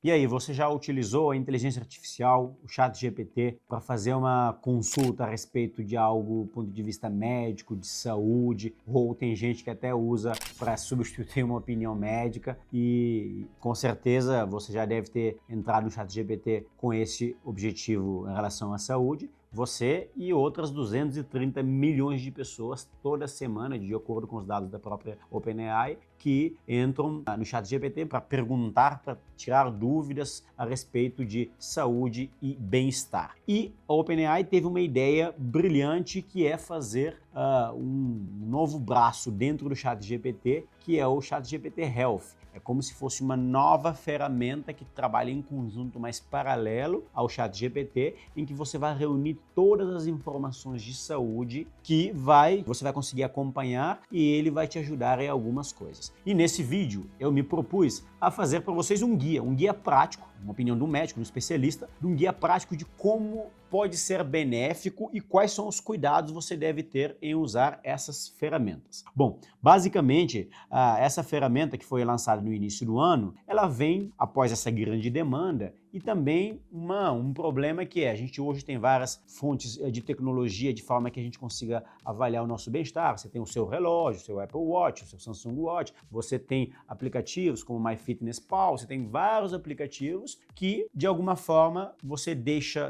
E aí, você já utilizou a inteligência artificial, o ChatGPT, para fazer uma consulta a respeito de algo do ponto de vista médico, de saúde, ou tem gente que até usa para substituir uma opinião médica e com certeza você já deve ter entrado no ChatGPT com esse objetivo em relação à saúde. Você e outras 230 milhões de pessoas toda semana, de acordo com os dados da própria OpenAI, que entram no ChatGPT para perguntar, para tirar dúvidas a respeito de saúde e bem-estar. E a OpenAI teve uma ideia brilhante que é fazer um novo braço dentro do ChatGPT, que é o ChatGPT Health. É como se fosse uma nova ferramenta que trabalha em conjunto, mas paralelo ao ChatGPT, em que você vai reunir todas as informações de saúde que você vai conseguir acompanhar e ele vai te ajudar em algumas coisas. E nesse vídeo eu me propus a fazer para vocês um guia prático, uma opinião de um médico, de um especialista, de um guia prático de como pode ser benéfico e quais são os cuidados você deve ter em usar essas ferramentas. Bom, basicamente, essa ferramenta que foi lançada no início do ano, ela vem após essa grande demanda e também um problema que a gente hoje tem várias fontes de tecnologia de forma que a gente consiga avaliar o nosso bem-estar. Você tem o seu relógio, o seu Apple Watch, o seu Samsung Watch, você tem aplicativos como o MyFitnessPal, você tem vários aplicativos que, de alguma forma, você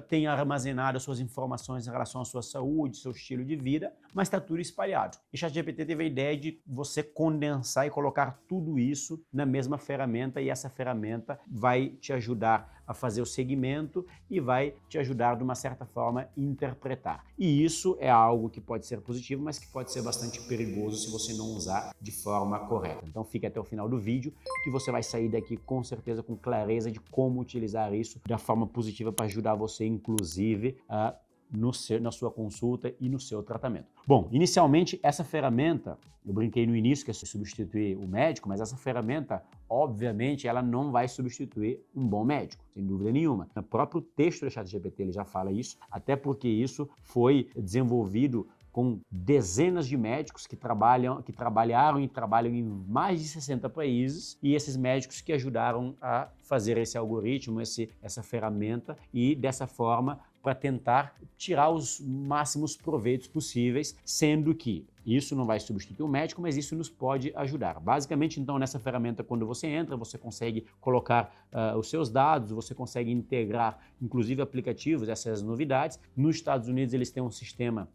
tem armazenado as suas informações em relação à sua saúde, seu estilo de vida, mas está tudo espalhado. E ChatGPT teve a ideia de você condensar e colocar tudo isso na mesma ferramenta e essa ferramenta vai te ajudar a fazer o segmento e vai te ajudar, de uma certa forma, a interpretar. E isso é algo que pode ser positivo, mas que pode ser bastante perigoso se você não usar de forma correta. Então fique até o final do vídeo que você vai sair daqui com certeza com clareza de como utilizar isso da forma positiva para ajudar você, inclusive, na sua consulta e no seu tratamento. Bom, inicialmente essa ferramenta, eu brinquei no início que é substituir o médico, mas essa ferramenta, obviamente, ela não vai substituir um bom médico, sem dúvida nenhuma. No próprio texto do ChatGPT ele já fala isso, até porque isso foi desenvolvido com dezenas de médicos que trabalharam e trabalham em mais de 60 países e esses médicos que ajudaram a fazer esse algoritmo, essa ferramenta e dessa forma para tentar tirar os máximos proveitos possíveis, sendo que isso não vai substituir o médico, mas isso nos pode ajudar. Basicamente, então, nessa ferramenta, quando você entra, você consegue colocar os seus dados, você consegue integrar, inclusive, aplicativos, essas novidades. Nos Estados Unidos, eles têm um sistema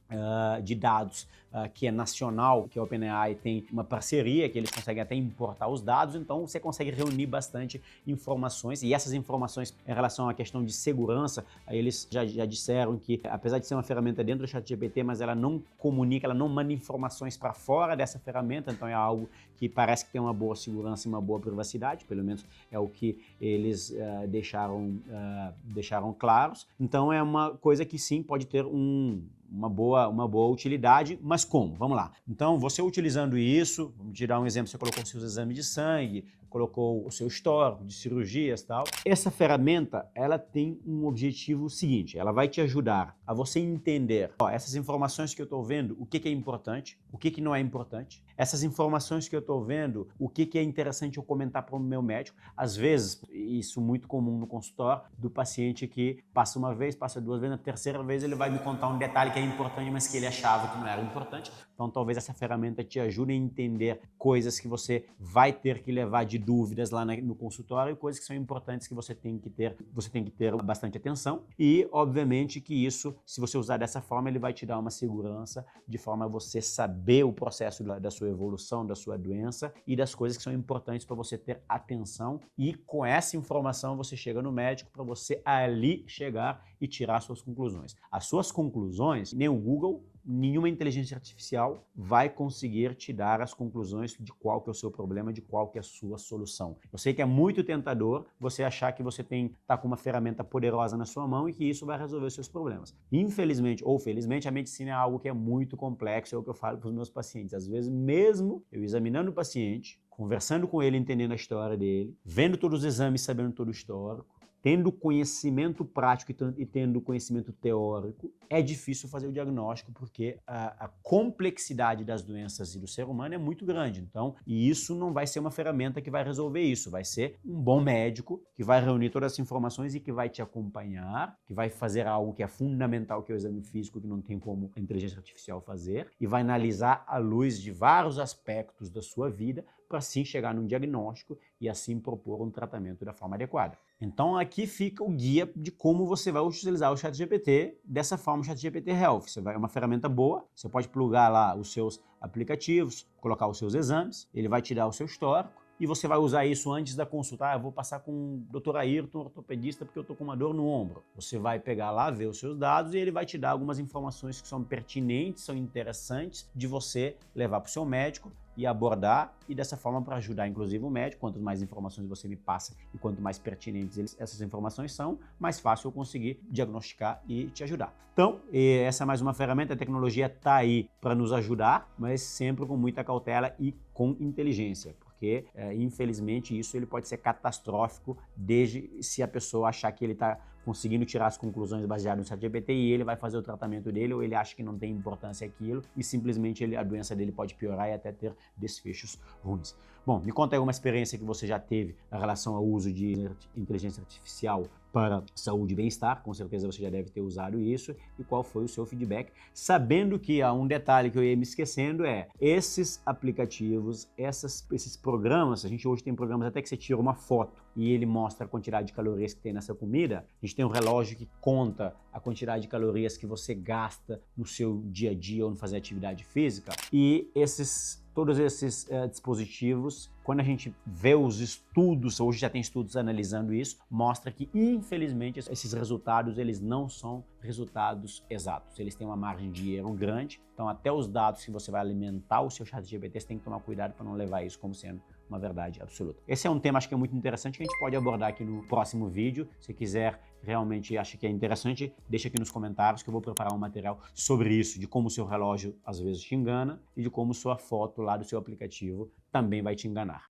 de dados que é nacional, que a OpenAI tem uma parceria, que eles conseguem até importar os dados, então você consegue reunir bastante informações, e essas informações em relação à questão de segurança, eles já disseram que, apesar de ser uma ferramenta dentro do ChatGPT, mas ela não comunica, ela não manda informações para fora dessa ferramenta, então é algo que parece que tem uma boa segurança e uma boa privacidade, pelo menos é o que eles deixaram claros. Então é uma coisa que sim pode ter uma boa utilidade, mas como? Vamos lá. Então, você utilizando isso, vamos tirar um exemplo, você colocou os seus exames de sangue, colocou o seu histórico de cirurgias e tal. Essa ferramenta, ela tem um objetivo seguinte, ela vai te ajudar a você entender, essas informações que eu estou vendo, o que é importante, o que não é importante, essas informações que eu estou vendo, o que é interessante eu comentar para o meu médico. Às vezes, isso é muito comum no consultório, do paciente que passa uma vez, passa duas vezes, na terceira vez ele vai me contar um detalhe que é importante, mas que ele achava que não era importante. Então, talvez essa ferramenta te ajude a entender coisas que você vai ter que levar de dúvidas lá no consultório e coisas que são importantes que você tem que ter bastante atenção. E, obviamente, que isso, se você usar dessa forma, ele vai te dar uma segurança de forma a você saber o processo da sua evolução, da sua doença e das coisas que são importantes para você ter atenção. E com essa informação você chega no médico para você ali chegar e tirar suas conclusões. As suas conclusões, nem o Google, nenhuma inteligência artificial vai conseguir te dar as conclusões de qual que é o seu problema, de qual que é a sua solução. Eu sei que é muito tentador você achar que você está com uma ferramenta poderosa na sua mão e que isso vai resolver os seus problemas. Infelizmente ou felizmente, a medicina é algo que é muito complexo, é o que eu falo para os meus pacientes. Às vezes, mesmo eu examinando o paciente, conversando com ele, entendendo a história dele, vendo todos os exames, sabendo todo o histórico, tendo conhecimento prático e tendo conhecimento teórico, é difícil fazer o diagnóstico, porque a complexidade das doenças e do ser humano é muito grande. Então, e isso não vai ser uma ferramenta que vai resolver isso, vai ser um bom médico que vai reunir todas as informações e que vai te acompanhar, que vai fazer algo que é fundamental, que é o exame físico, que não tem como a inteligência artificial fazer, e vai analisar à luz de vários aspectos da sua vida para assim chegar num diagnóstico e assim propor um tratamento da forma adequada. Então aqui fica o guia de como você vai utilizar o ChatGPT dessa forma, o ChatGPT Health. É uma ferramenta boa, você pode plugar lá os seus aplicativos, colocar os seus exames, ele vai te dar o seu histórico, e você vai usar isso antes da consulta. Eu vou passar com o Dr. Ayrton, ortopedista, porque eu estou com uma dor no ombro. Você vai pegar lá, ver os seus dados e ele vai te dar algumas informações que são pertinentes, são interessantes de você levar para o seu médico e abordar, e dessa forma para ajudar inclusive o médico. Quanto mais informações você me passa e quanto mais pertinentes essas informações são, mais fácil eu conseguir diagnosticar e te ajudar. Então, essa é mais uma ferramenta, a tecnologia está aí para nos ajudar, mas sempre com muita cautela e com inteligência, porque infelizmente isso ele pode ser catastrófico desde se a pessoa achar que ele está conseguindo tirar as conclusões baseadas no ChatGPT e ele vai fazer o tratamento dele, ou ele acha que não tem importância aquilo e simplesmente a doença dele pode piorar e até ter desfechos ruins. Bom, me conta aí uma experiência que você já teve em relação ao uso de inteligência artificial para saúde e bem-estar. Com certeza você já deve ter usado isso, e qual foi o seu feedback, sabendo que há um detalhe que eu ia me esquecendo, esses aplicativos, esses programas, a gente hoje tem programas até que você tira uma foto e ele mostra a quantidade de calorias que tem nessa comida. A gente tem um relógio que conta a quantidade de calorias que você gasta no seu dia a dia ou no fazer atividade física, e todos esses dispositivos, quando a gente vê os estudos, hoje já tem estudos analisando isso, mostra que, infelizmente, esses resultados eles não são resultados exatos. Eles têm uma margem de erro grande, então até os dados que você vai alimentar o seu ChatGPT, você tem que tomar cuidado para não levar isso como sendo uma verdade absoluta. Esse é um tema, acho que é muito interessante, que a gente pode abordar aqui no próximo vídeo. Se quiser, realmente acha que é interessante, deixa aqui nos comentários que eu vou preparar um material sobre isso, de como o seu relógio às vezes te engana e de como sua foto lá do seu aplicativo também vai te enganar.